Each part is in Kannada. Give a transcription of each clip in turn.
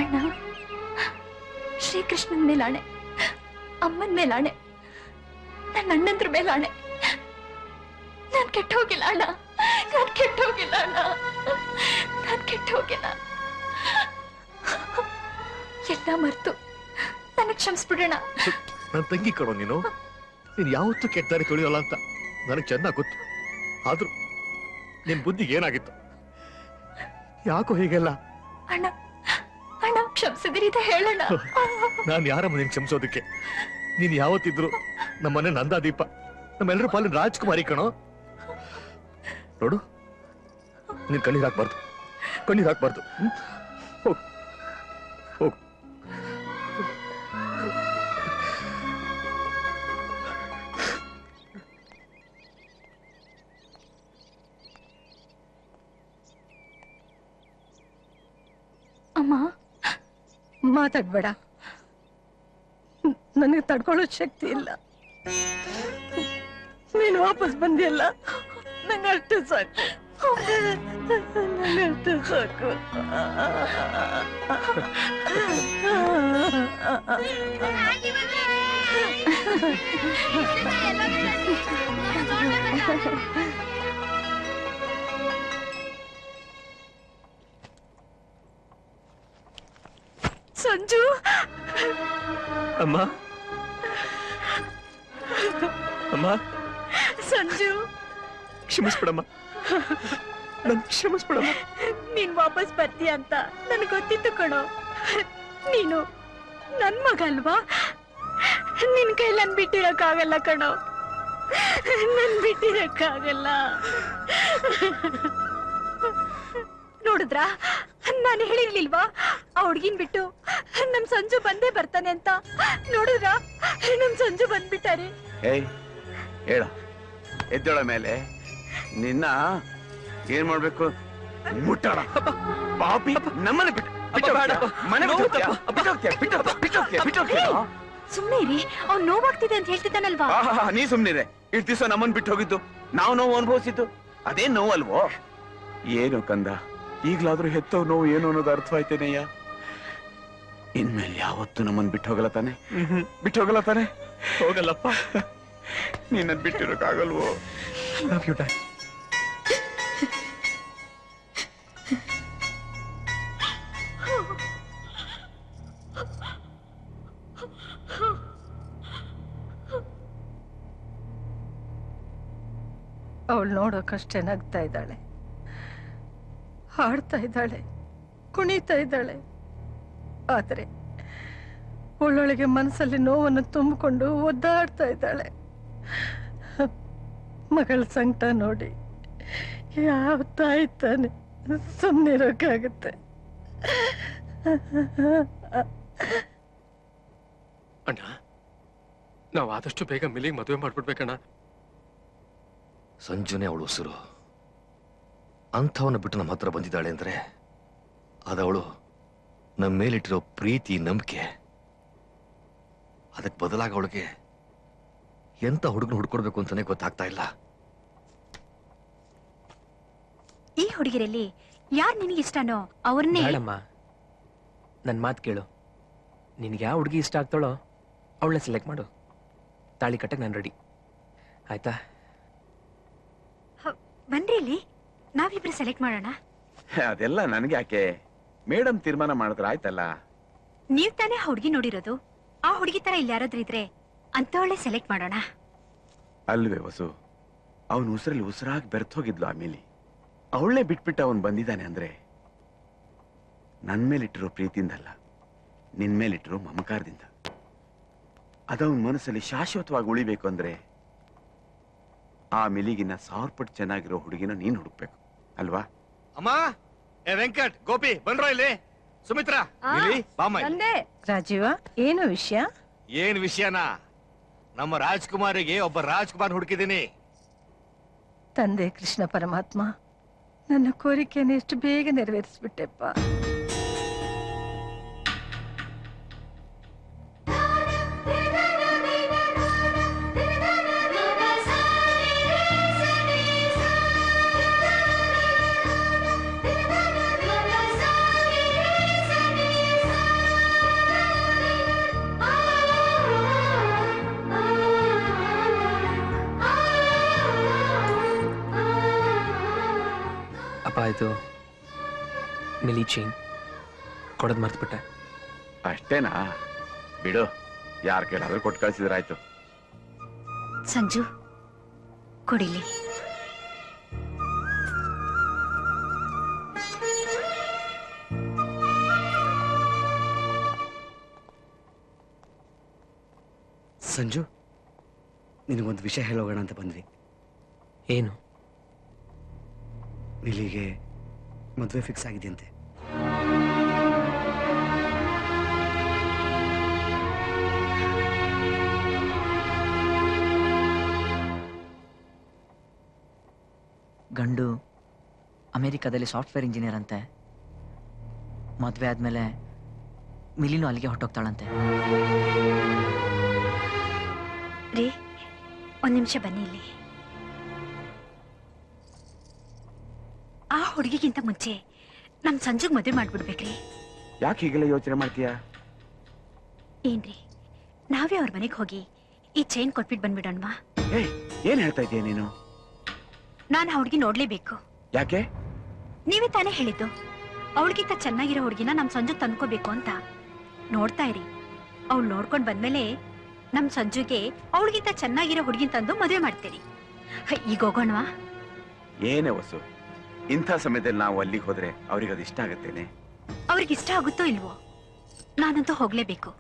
ಅಣ್ಣ, ಶ್ರೀಕೃಷ್ಣನ್ ಮೇಲಾಣೆ, ಅಮ್ಮನ್ ಮೇಲಾಣೆ, ನನ್ನ ಅಣ್ಣಂದ್ರ ಮೇಲಾಣೆ, ನಾನ್ ಕೆಟ್ಟ ಹೋಗಿಲ್ಲ ಅಣ್ಣ, ನಾನ್ ಕೆಟ್ಟ ಹೋಗಿಲ್ಲ ಅಣ್ಣ, ನಾನ್ ಕೆಟ್ಟ ಹೋಗಿಲ್ಲ. ಎಲ್ಲ ಮರ್ತು ನನಗ್ ಕ್ಷಮಿಸ್ಬಿಡೋಣ. ನನ್ ತಂಗಿ ಕಣೋ ನೀನು ಯಾವತ್ತೂ ಕೆಟ್ಟಾರೆ ತುಳಿಯೋಲ್ಲ ಅಂತ ನನಗ್ ಚೆನ್ನಾಗ್ ಗೊತ್ತು. ಆದ್ರೂ ನಿನ್ ಬುದ್ಧಿಗೆ ಏನಾಗಿತ್ತು? ಯಾಕೋ ಹೀಗೆಲ್ಲ? ಅಣ್ಣ ಅಣ್ಣ ಕ್ಷಮಿಸಿದಿರಿ ಹೇಳೋಣ. ನಾನ್ ಯಾರಮ್ಮ ನಿನ್ ಕ್ಷಮಿಸೋದಕ್ಕೆ? ನೀನ್ ಯಾವತ್ತಿದ್ರು ನಮ್ಮನೆ ನಂದಾದೀಪ, ನಮ್ಮೆಲ್ಲರೂ ಪಾಲಿನ ರಾಜ್ಕುಮಾರಿ ಕಣೋ. ನೋಡು, ನೀನ್ ಕಣ್ಣೀರ್ ಹಾಕ್ಬಾರ್ದು, ಕಣ್ಣೀರ್ ಹಾಕ್ಬಾರ್ದು. ಹೋಗು ಹೋಗು. ಅಮ್ಮ ಮಾತಾಡ್ಬೇಡ, ನನಗೆ ತಡ್ಕೊಳ್ಳೋ ಶಕ್ತಿ ಇಲ್ಲ. ನೀನು ವಾಪಸ್ ಬಂದಿಯಲ್ಲ, ನಂಗೆ ಅಷ್ಟು ಸಾಕು, ನಂಗಷ್ಟು ಸಾಕು. ಸಂಜು, ಅಮ್ಮ ಅಮ್ಮ, ಸಂಜು ಕ್ಷಮಿಸ್ಬಿಡಮ್ಮ, ನನ್ ಕ್ಷಮಿಸ್ಬಿಡಮ್ಮ. ನೀನ್ ವಾಪಸ್ ಬರ್ತೀಯ ಅಂತ ನನಗೆ ಗೊತ್ತಿತ್ತು ಕಣೋ. ನೀನು ನನ್ ಮಗ ಅಲ್ವಾ, ನಿನ್ ಕೈ ನನ್ ಬಿಟ್ಟಿರಕ್ಕಾಗಲ್ಲ ಕಣೋ, ನನ್ ಬಿಟ್ಟಿರಕ್ಕಾಗಲ್ಲ. ನೋಡಿದ್ರ, ನಾನು ಹೇಳಿರ್ಲಿಲ್ವಾ ಆ ಹುಡ್ಗಿನ್ ಬಿಟ್ಟು ನಮ್ ಸಂಜು ಬಂದೇ ಬರ್ತಾನೆ ಅಂತ? ನೋಡಿದ್ರ, ನಮ್ ಸಂಜು ಬಂದ್ಬಿಟ್ಟಾರೆ. ಏಯ್ ಹೇಳ, ಎದ್ದಳ ಮೇಲೆ ನಿನ್ನ ಏನ್ ಮಾಡ್ಬೇಕು? ಮುಟ್ಟಾಡ ಪಾಪಿ, ನಮ್ಮನೆ ಬಿಟ್ಟು ಮನೆ ಸುಮ್ನೆ ಇರಿ, ಅವ್ನ್ ನೋವಾಗ್ತಿದೆ ಅಂತ ಹೇಳ್ತಿದ್ದಾನಲ್ವಾ? ನೀ ಸುಮ್ನಿರೆ. ಇಷ್ಟು ದಿವಸ ನಮ್ಮನ್ ಬಿಟ್ಟು ಹೋಗಿದ್ದು, ನಾವು ನೋವು ಅನುಭವಿಸಿದ್ದು ಅದೇ ನೋವು ಅಲ್ವೋ? ಏನು ಕಂದ, ಈಗ್ಲಾದ್ರೂ ಹೆತ್ತವ್ ನೋವು ಏನು ಅನ್ನೋದು ಅರ್ಥವಾಯ್ತೇನೆಯ್ಯ. ಇನ್ಮೇಲೆ ಯಾವತ್ತು ನಮ್ಮನ್ ಬಿಟ್ಟು ಹೋಗಲ್ಲ ತಾನೆ? ಬಿಟ್ಟು ಹೋಗಲ್ಲ ತಾನೆ? ಹೋಗಲ್ಲಪ್ಪ, ನೀನ್ ಬಿಟ್ಟಿರೋಕ್ಕಾಗಲ್ವೋ? Love you dad. ಅವಳು ನೋಡೋಕಷ್ಟೇ ನಗ್ತಾ ಇದ್ದಾಳೆ, ಹಾಡ್ತಾ ಇದ್ದಾಳೆ, ಕುಣಿತಾ ಇದ್ದಾಳೆ. ಆದರೆ ಅವಳೊಳಗೆ ಮನಸ್ಸಲ್ಲಿ ನೋವನ್ನು ತುಂಬಿಕೊಂಡು ಒದ್ದಾಡ್ತಾ ಇದ್ದಾಳೆ. ಮಗಳ ಸಂಕಟ ನೋಡಿ ಯಾವ ತಾಯಿ ತಾನೆ ಸುಮ್ಮನಿರೋಕ್ಕಾಗತ್ತೆ? ಅಣ್ಣ, ನಾವು ಆದಷ್ಟು ಬೇಗ ಮಿಲಿಗೆ ಮದುವೆ ಮಾಡ್ಬಿಡ್ಬೇಕಣ್ಣ. ಸಂಜುನೇ ಅವಳು ಉಸಿರು. ಅಂಥವನ್ನ ಬಿಟ್ಟು ನಮ್ಮ ಹತ್ರ ಬಂದಿದ್ದಾಳೆ ಅಂದ್ರೆ ಅದವಳು ನಮ್ಮ ಮೇಲಿಟ್ಟಿರೋ ಪ್ರೀತಿ, ನಂಬಿಕೆ. ಅದಕ್ಕೆ ಬದಲಾಗ ಅವಳಿಗೆ ಎಂತ ಹುಡುಗನ ಹುಡ್ಕೊಡ್ಬೇಕು ಅಂತಾನೆ ಗೊತ್ತಾಗ್ತಾ ಇಲ್ಲ. ಈ ಹುಡುಗಿರಲ್ಲಿ ಯಾರು ನಿನಗೆ ಇಷ್ಟನೋ ಅವ್ರನ್ನೇ. ಬೇಡಮ್ಮ, ನನ್ನ ಮಾತು ಕೇಳು. ನಿನಗೆ ಯಾವ ಹುಡುಗಿ ಇಷ್ಟ ಆಗ್ತಾಳೋ ಅವಳನ್ನ ಸೆಲೆಕ್ಟ್ ಮಾಡು. ತಾಳಿ ಕಟ್ಟಕ್ಕೆ ನಾನು ರೆಡಿ, ಆಯ್ತಾ? ಬನ್ರಿ, ಇಲ್ಲಿ ನಾವಿಬ್ರು ಸೆಲೆಕ್ಟ್ ಮಾಡೋಣ. ಅದೆಲ್ಲ ನನಗೆ ಯಾಕೆ? ಮೇಡಮ್ ತೀರ್ಮಾನ ಮಾಡಿದ್ರೆ ಆಯ್ತಲ್ಲ. ನೀವ್ ತಾನೇ ಆ ಹುಡುಗಿ ನೋಡಿರೋದು. ಆ ಹುಡುಗಿ ತರ ಇಲ್ಲಿ ಯಾರಾದ್ರೂ ಇದ್ರೆ ಅಂತವಳೆ ಸೆಲೆಕ್ಟ್ ಮಾಡೋಣ. ಅಲ್ವೇ ವಸು, ಅವನು ಉಸಿರಲ್ಲಿ ಉಸಿರಾಗಿ ಬೆರ್ತೋಗಿದ್ಲು. ಆಮೇಲೆ ಅವಳೇ ಬಿಟ್ಬಿಟ್ಟು ಅವನು ಬಂದಿದ್ದಾನೆ ಅಂದ್ರೆ ನನ್ ಮೇಲಿಟ್ಟಿರೋ ಪ್ರೀತಿಯಿಂದಲ್ಲ, ನಿನ್ ಮೇಲಿಟ್ಟಿರೋ ಮಮಕಾರದಿಂದ. ಅದವನ ಮನಸ್ಸಲ್ಲಿ ಶಾಶ್ವತವಾಗಿ ಉಳಿಬೇಕು ಅಂದ್ರೆ ಆ ಮಿಲಿಗಿನ 1000 ಪಟ್ಟು ಚೆನ್ನಾಗಿರೋ ಹುಡುಗಿನ ನೀನ್ ಹುಡುಕ್ಬೇಕು ಅಲ್ವಾ? ಅಮ್ಮ, ಏ ವೆಂಕಟ್, ಗೋಪಿ ಬಂದ್ರೋ ಇಲ್ಲಿ. ಸುಮಿತ್ರಾ, ಬಾಮ. ರಾಜೀವ, ಏನು ವಿಷಯ? ಏನ್ ವಿಷಯನಾ? ನಮ್ಮ ರಾಜ್ಕುಮಾರಿಗೆ ಒಬ್ಬ ರಾಜ್ಕುಮಾರ್ ಹುಡುಕಿದ್ದೀನಿ. ತಂದೆ ಕೃಷ್ಣ ಪರಮಾತ್ಮ, ನನ್ನ ಕೋರಿಕೆಯನ್ನು ಎಷ್ಟು ಬೇಗ ನೆರವೇರಿಸ್ಬಿಟ್ಟೆಪ್ಪ. ಇದು ಮಿಲಿ ಚೈನ್ ಕೊಡೋದು ಮರ್ತ್ಬಿಟ್ಟೆ. ಅಷ್ಟೇನಾ? ಬಿಡು, ಯಾರ ಕೈಲಾದ್ರೂ ಕೊಟ್ಟು ಕಳ್ಸಿದ್ರಾಯ್ತು. ಸಂಜು ಕೊಡಿಲಿ. ಸಂಜು, ನಿನಗೊಂದು ವಿಷಯ ಹೇಳೋಗೋಣ ಅಂತ ಬಂದ್ವಿ. ಏನು? ನಿಲ್ಲಿಗೆ ಮದುವೆ ಫಿಕ್ಸ್ ಆಗಿದೆಯಂತೆ. ಗಂಡು ಅಮೆರಿಕಾದಲ್ಲಿ ಸಾಫ್ಟ್ವೇರ್ ಇಂಜಿನಿಯರ್ ಅಂತೆ. ಮದುವೆ ಆದ್ಮೇಲೆ ಮಿಲಿನೂ ಅಲ್ಲಿಗೆ ಹೊಟ್ಟೋಗ್ತಾಳಂತೆ. ರೀ, ಒಂದ್ ನಿಮಿಷ ಬನ್ನಿ ಇಲ್ಲಿ. ಆ ಹುಡುಗಿಗಿಂತ ಮುಂಚೆ ನಮ್ ಸಂಜುಗ್ ಮದುವೆ ಮಾಡ್ಬಿಡ್ಬೇಕ್ರಿ. ಯಾಕೆ ಹೀಗೆಲ್ಲ ಯೋಚನೆ ಮಾಡ್ತೀಯಾ? ಏನ್ರಿ, ನಾವೇ ಅವ್ರ ಮನೆಗೆ ಹೋಗಿ ಈ ಚೈನ್ ಕೊಟ್ಬಿಟ್ಟು ಬಂದ್ಬಿಡೋಣವಾ? ಏಯ್, ಏನ್ ಹೇಳ್ತಾ ಇದೀಯ ನೀನು? ನಾನು ಆ ಹುಡುಗಿ ನೋಡ್ಲೇಬೇಕು. ಯಾಕೆ? ನೀವೇ ತಾನೇ ಹೇಳಿದ್ದು ಅವಳಿಗಿಂತ ಚೆನ್ನಾಗಿರೋ ಹುಡುಗಿನ ನಮ್ ಸಂಜುಗ್ ತಂದ್ಕೋಬೇಕು ಅಂತ. ನೋಡ್ತಾ ಇರಿ, ಅವ್ಳು ನೋಡ್ಕೊಂಡ್ ಬಂದ್ಮೇಲೆ ನಮ್ ಸಂಜುಗೆ ಅವಳಿಗಿಂತ ಚೆನ್ನಾಗಿರೋ ಹುಡುಗಿನ ತಂದು ಮದುವೆ ಮಾಡ್ತೀರಿ. ಈಗ ಹೋಗೋಣವಾ? ಏನೇ ವಸು, ಇಂಥ ಸಮಯದಲ್ಲಿ ನಾವು ಅಲ್ಲಿಗೆ ಹೋದ್ರೆ ಅವ್ರಿಗೆ ಅದು ಇಷ್ಟ ಆಗತ್ತೇನೆ? ಅವ್ರಿಗೆ ಇಷ್ಟ ಆಗುತ್ತೋ ಇಲ್ವೋ, ನಾನಂತೂ ಹೋಗ್ಲೇಬೇಕು.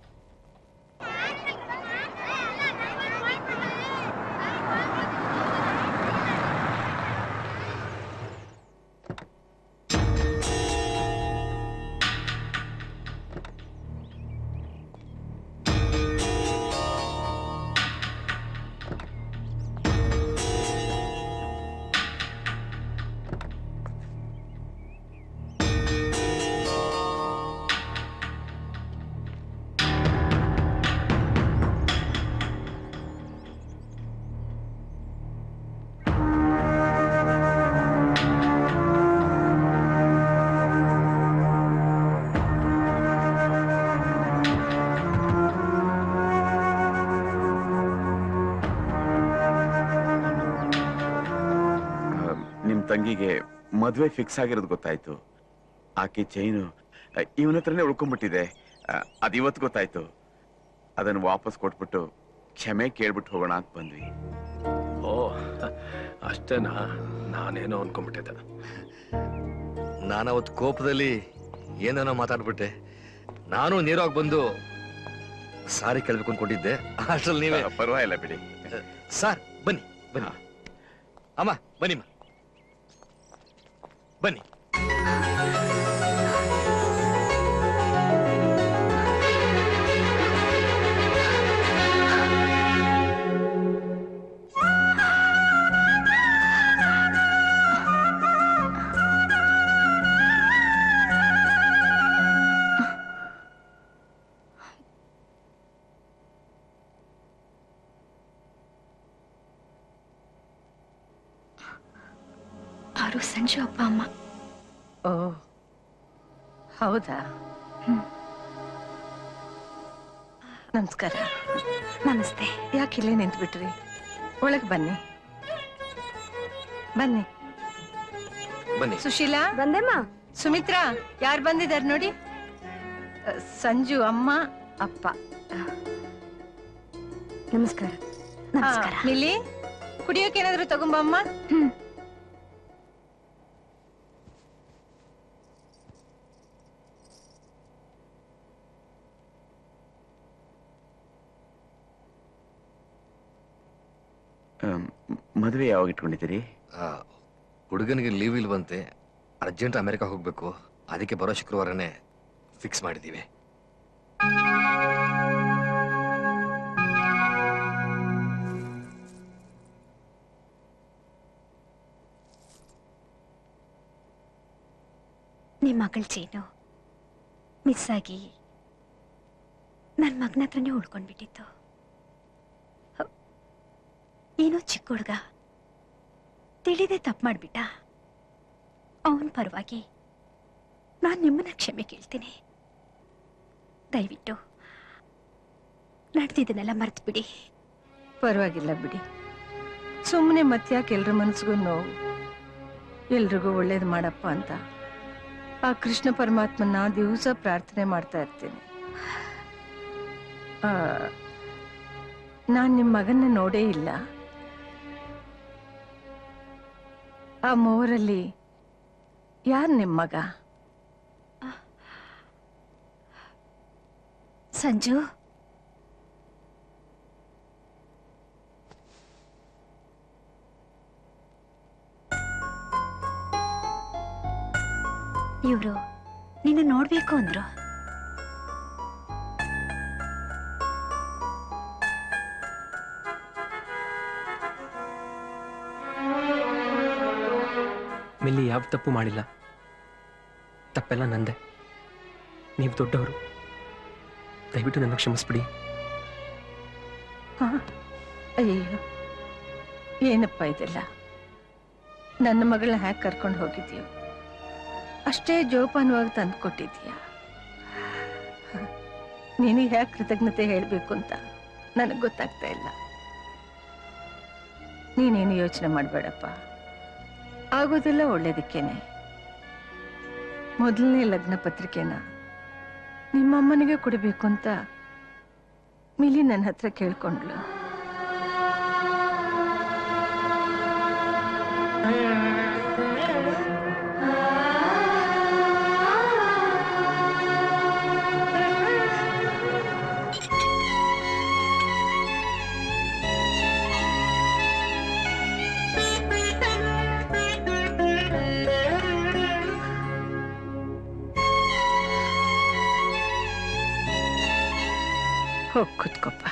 ತಂಗಿಗೆ ಮದುವೆ ಫಿಕ್ಸ್ ಆಗಿರೋದು ಗೊತ್ತಾಯ್ತು. ಆಕೆ ಚೈನು ಇವನ ಹತ್ರನೇ ಉಳ್ಕೊಂಡ್ಬಿಟ್ಟಿದೆ. ಅದು ಇವತ್ತು ಗೊತ್ತಾಯ್ತು. ಅದನ್ನು ವಾಪಸ್ ಕೊಟ್ಬಿಟ್ಟು ಕ್ಷಮೆ ಕೇಳ್ಬಿಟ್ಟು ಹೋಗೋಣ ಅಂತ ಬಂದ್ವಿ. ಓ, ಅಷ್ಟೇನಾ? ನಾನೇನೋ ಅನ್ಕೊಂಡ್ಬಿಟ್ಟಿದ್ದೆ. ನಾನವತ್ತು ಕೋಪದಲ್ಲಿ ಏನೇನೋ ಮಾತಾಡ್ಬಿಟ್ಟೆ. ನಾನು ನೇರವಾಗಿ ಬಂದು ಸಾರಿ ಕೇಳ್ಬೇಕು ಅನ್ಕೊಂಡಿದ್ದೆ. ಅಷ್ಟ್ರಲ್ಲಿ ನೀವೇ. ಪರವಾಗಿಲ್ಲ ಬಿಡಿ. ಸರ್ ಬನ್ನಿ ಬನ್ನಿ. ಅಮ್ಮ ಬನ್ನಿಮ್ಮ, ಬನ್ನಿ. ಅವರು ಸಂಜು ಅಪ್ಪ ಅಮ್ಮ. ಓ ಹೌದಾ? ನಮಸ್ಕಾರ. ನಮಸ್ತೆ. ಯಾಕೆ ಇಲ್ಲೇ ನಿಂತ್ಬಿಟ್ರಿ? ಒಳಗೆ ಬನ್ನಿ ಬನ್ನಿ. ಬನ್ನಿ. ಸುಶೀಲಾ ಬಂದೆಮ್ಮ. ಸುಮಿತ್ರಾ, ಯಾರು ಬಂದಿದ್ದಾರೆ ನೋಡಿ. ಸಂಜು ಅಮ್ಮ ಅಪ್ಪ. ನಮಸ್ಕಾರ. ನಮಸ್ಕಾರ. ಮಿಲಿ, ಕುಡಿಯೋಕೆ ಏನಾದ್ರು ತಗೊಂಬಮ್ಮ. ಮದುವೆ ಯಾವಾಗ ಇಟ್ಕೊಂಡಿದ್ದೀರಿ? ಹುಡುಗನಿಗೆ ಲೀವ್ ಇಲ್ವಂತೆ. ಅರ್ಜೆಂಟ್ ಅಮೆರಿಕ ಹೋಗ್ಬೇಕು. ಅದಕ್ಕೆ ಬರೋ ಶುಕ್ರವಾರನೇ ಫಿಕ್ಸ್ ಮಾಡಿದ್ದೀವಿ. ನಿಮ್ಮ ಮಗಳ ಚೈನು ಮಿಸ್ ಆಗಿ ನನ್ನ ಮಗನ ಹತ್ರನೇ ಉಳ್ಕೊಂಡ್ಬಿಟ್ಟಿತ್ತು. ಏನೋ ಚಿಕ್ಕ ಹುಡುಗ ತಿಳಿದೇ ತಪ್ಪು ಮಾಡ್ಬಿಟ್ಟ. ಅವನ ಪರವಾಗಿ ನಾನು ನಿಮ್ಮನ್ನ ಕ್ಷಮೆ ಕೇಳ್ತೀನಿ. ದಯವಿಟ್ಟು ನಡೆದಿದ್ದನ್ನೆಲ್ಲ ಮರ್ತು ಬಿಡಿ. ಪರವಾಗಿಲ್ಲ ಬಿಡಿ. ಸುಮ್ಮನೆ ಮತ್ತ್ಯಾಕೆ ಎಲ್ರ ಮನಸ್ಸಿಗೂ ನೋವು. ಎಲ್ರಿಗೂ ಒಳ್ಳೇದು ಮಾಡಪ್ಪ ಅಂತ ಆ ಕೃಷ್ಣ ಪರಮಾತ್ಮನ ದಿವಸ ಪ್ರಾರ್ಥನೆ ಮಾಡ್ತಾ ಇರ್ತೀನಿ. ನಾನ್ ನಿಮ್ಮ ಮಗನ್ನ ನೋಡೇ ಇಲ್ಲ. ಆ ಮೂವರಲ್ಲಿ ಯಾರು ನಿಮ್ಮ ಮಗ? ಸಂಜು, ಇವ್ರು ನಿನ್ನ ನೋಡ್ಬೇಕು ಅಂದ್ರು. ಮಿಲ್ಲಿ ಯಾವ ತಪ್ಪು ಮಾಡಿಲ್ಲ. ತಪ್ಪೆಲ್ಲ ನಂದೆ. ನೀವು ದೊಡ್ಡವರು, ದಯವಿಟ್ಟು ನನ್ನ ಕ್ಷಮಿಸ್ಬಿಡಿ. ಅಯ್ಯೋ, ಏನಪ್ಪ ಇದೆಲ್ಲ? ನನ್ನ ಮಗಳನ್ನ ಹ್ಯಾಕ್ ಕರ್ಕೊಂಡು ಹೋಗಿದ್ಯೋ, ಅಷ್ಟೇ ಜೋಪಾನವಾಗಿ ತಂದು ಕೊಟ್ಟಿದ್ಯಾ. ನಿನಗೆ ಹ್ಯಾಕ್ ಕೃತಜ್ಞತೆ ಹೇಳಬೇಕು ಅಂತ ನನಗೆ ಗೊತ್ತಾಗ್ತಾ ಇಲ್ಲ. ನೀನೇನು ಯೋಚನೆ ಮಾಡಬೇಡಪ್ಪ, ಆಗೋದೆಲ್ಲ ಒಳ್ಳೇದಕ್ಕೇನೆ. ಮೊದಲನೇ ಲಗ್ನ ಪತ್ರಿಕೆನ ನಿಮ್ಮಮ್ಮನಿಗೆ ಕೊಡಬೇಕು ಅಂತ ಮಿಲಿ ನನ್ನ ಹತ್ರ ಕೇಳ್ಕೊಂಡ್ಲು. ಹೋಗ್ ಕೂತ್ಕೊಪ್ಪ.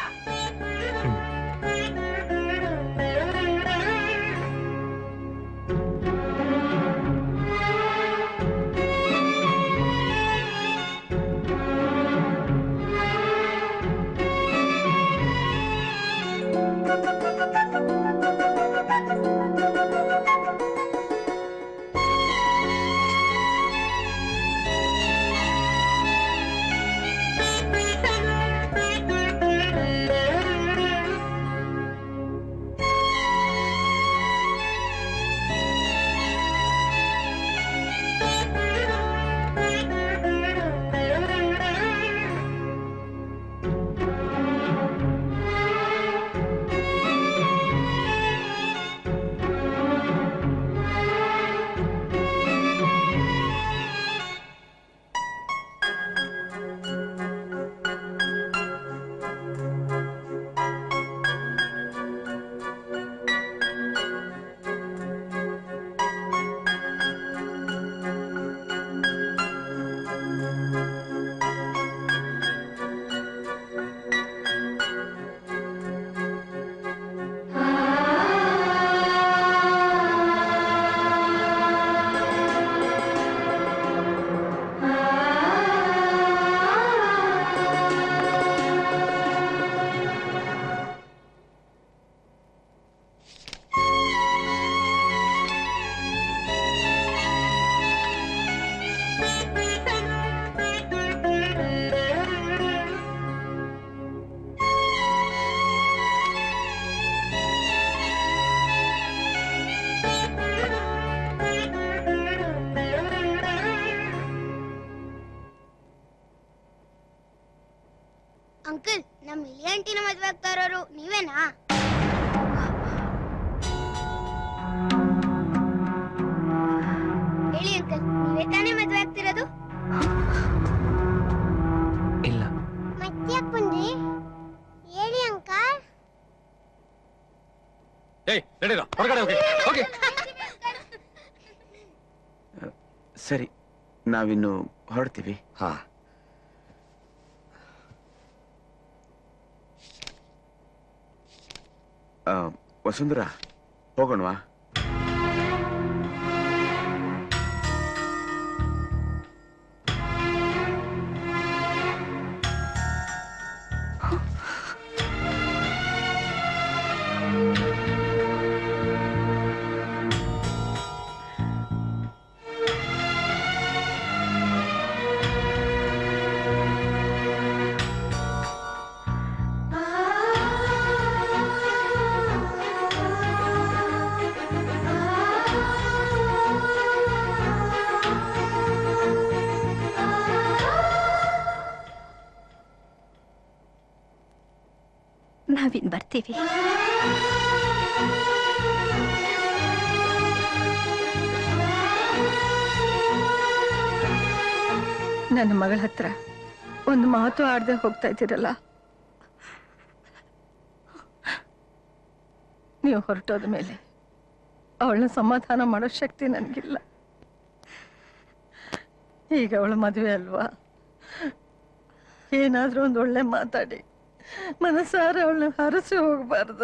ಅಂಕಲ್, ನಮ್ಮ ಮಿಲಿ ಆಂಟಿನ ಮದ್ವೆ ಆಗ್ತಾ ಇರೋರು ನೀವೇನಾ? ಹೇಳಿ ಅಂಕಲ್, ನೀವೇ ತಾನೇ ಮದ್ವೆ ಆಗ್ತಿರೋದು? ಇಲ್ಲ. ಮತ್ತೆ ಯಾಕೆ ಬಂದ್ರಿ? ಹೇಳಿ ಅಂಕಲ್. ಹೊರಗಡೆ ಹೋಗಿ ಹೋಗಿ. ಸರಿ, ನಾವಿನ್ನು ಹೊರಡ್ತೀವಿ. ಹಾ, ವಸುಂಧರಾ, ಹೋಗೋಣವಾ? ನಾವಿನ್ ಬರ್ತೀವಿ. ನನ್ನ ಮಗಳ ಹತ್ರ ಒಂದು ಮಾತು ಆಡದೆ ಹೋಗ್ತಾ ಇದ್ದೀರಲ್ಲ, ನೀವು ಹೊರಟೋದ ಮೇಲೆ ಅವಳನ್ನ ಸಮಾಧಾನ ಮಾಡೋ ಶಕ್ತಿ ನನಗಿಲ್ಲ. ಈಗ ಅವಳ ಮದುವೆ ಅಲ್ವಾ, ಏನಾದ್ರೂ ಒಂದು ಒಳ್ಳೆ ಮಾತಾಡಿ ಮನಸಾರ ಅವಳನ್ನ ಹರಸಿ ಹೋಗ್ಬಾರ್ದ?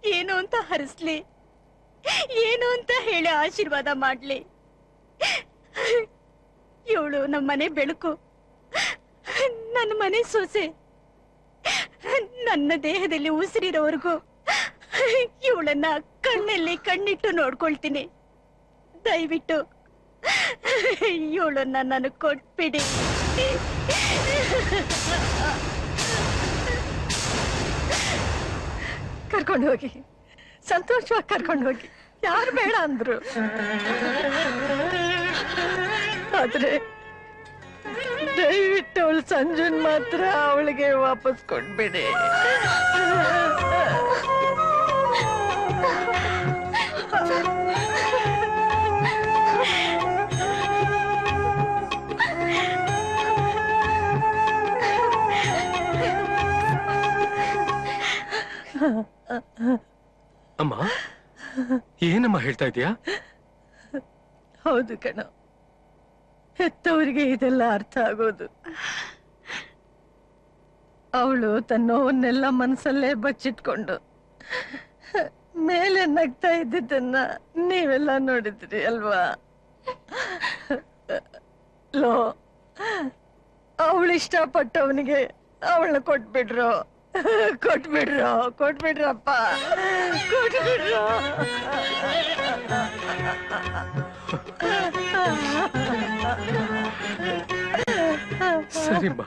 ಏನು ಅಂತ ಹರಿಸ್ಲಿ, ಏನು ಅಂತ ಹೇಳಿ ಆಶೀರ್ವಾದ ಮಾಡ್ಲಿ? ಇವಳು ನಮ್ಮ ಮನೆ ಬೆಳಕು, ನನ್ನ ಮನೆ ಸೊಸೆ. ನನ್ನ ದೇಹದಲ್ಲಿ ಉಸಿರಿರೋವರೆಗೂ ಇವಳನ್ನ ಕಣ್ಣಲ್ಲಿ ಕಣ್ಣಿಟ್ಟು ನೋಡ್ಕೊಳ್ತೀನಿ. ದಯವಿಟ್ಟು ಇವಳನ್ನ ನನಗೆ ಕೊಟ್ಬಿಡಿ. ಕರ್ಕೊಂಡು ಹೋಗಿ, ಸಂತೋಷವಾಗಿ ಕರ್ಕೊಂಡು ಹೋಗಿ. ಯಾರು ಬೇಡ ಅಂದ್ರು, ಆದ್ರೆ ದಯವಿಟ್ಟು ಅವಳು ಸಂಜುನ್ ಮಾತ್ರ ಅವಳಿಗೆ ವಾಪಸ್ ಕೊಟ್ಬಿಡಿ. ಅಮ್ಮ, ಏನಮ್ಮ ಹೇಳ್ತಾ ಇದೀಯಾ? ಹೌದು ಕಣ, ಹೆತ್ತವರಿಗೆ ಇದೆಲ್ಲ ಅರ್ಥ ಆಗೋದು. ಅವಳು ತನ್ನ ನೋವನ್ನೆಲ್ಲ ಮನಸ್ಸಲ್ಲೇ ಬಚ್ಚಿಟ್ಕೊಂಡು ಮೇಲೆ ನಗ್ತಾ ಇದ್ದಿದ್ದನ್ನ ನೀವೆಲ್ಲ ನೋಡಿದ್ರಿ ಅಲ್ವಾ? ಲೋ, ಅವಳು ಇಷ್ಟಪಟ್ಟವನಿಗೆ ಅವಳನ್ನ ಕೊಟ್ಬಿಡ್ರು, ಕೊಟ್ಬಿಡ್ರಪ್ಪ, ಕೊಟ್ಬಿಡ್ರು. ಸರಿಮ್ಮ.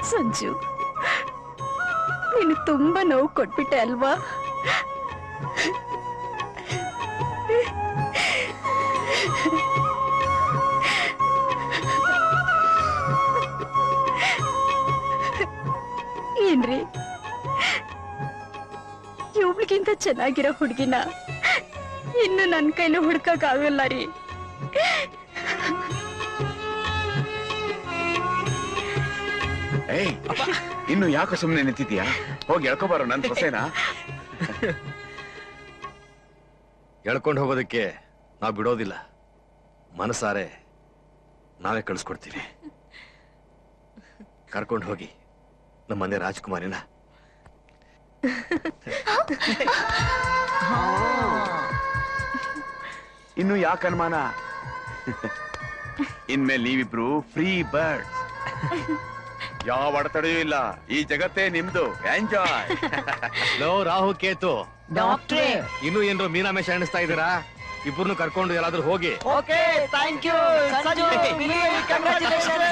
ಸಂಜು, ನೀನು ತುಂಬಾ ನೋವು ಕೊಟ್ಬಿಟ್ಟೆ ಅಲ್ವಾ? ಏನ್ರಿ, ಇವ್ಳಿಗಿಂತ ಚೆನ್ನಾಗಿರೋ ಹುಡುಗಿನ ಇನ್ನು ನನ್ನ ಕೈಲಿ ಹುಡ್ಕಕ್ ಆಗಲ್ಲ ರೀ. ಏಯ್, ಇನ್ನು ಯಾಕೆ ಸುಮ್ಮನೆ ನಿಂತಿದ್ಯಾ? ಹೋಗಿ ಎಳ್ಕೊಬಾರೋ ನನ್ ಸೊಸೆನಾ. ಎಳ್ಕೊಂಡು ಹೋಗೋದಕ್ಕೆ ನಾವು ಬಿಡೋದಿಲ್ಲ, ಮನಸಾರೆ ನಾವೇ ಕಳಿಸ್ಕೊಡ್ತೀವಿ. ಕರ್ಕೊಂಡು ಹೋಗಿ ನಮ್ಮ ಮನೆ ರಾಜ್ಕುಮಾರಿನ. ಇನ್ನು ಯಾಕೆ ಅನುಮಾನ? ಇನ್ಮೇಲೆ ನೀವಿಬ್ರು ಫ್ರೀ ಬರ್ಡ್ಸ್. ಯಾವ ಅಡೆತಡೆಯೂ ಇಲ್ಲ, ಈ ಜಗತ್ತೇ ನಿಮ್ದು. ಎಂಜಾಯ್. ಲೋ ರಾಹು ಕೇತು, ಡಾಕ್ಟ್ರೇ, ಇನ್ನು ಏನ್ರು ಮೀನಾಮೇಶ ಎಣಿಸ್ತಾ ಇದ್ದೀರಾ? ಇಬ್ಬರನ್ನು ಕರ್ಕೊಂಡು ಎಲ್ಲಾದ್ರೂ ಹೋಗಿ. Okay, thank you Sanju, congratulation.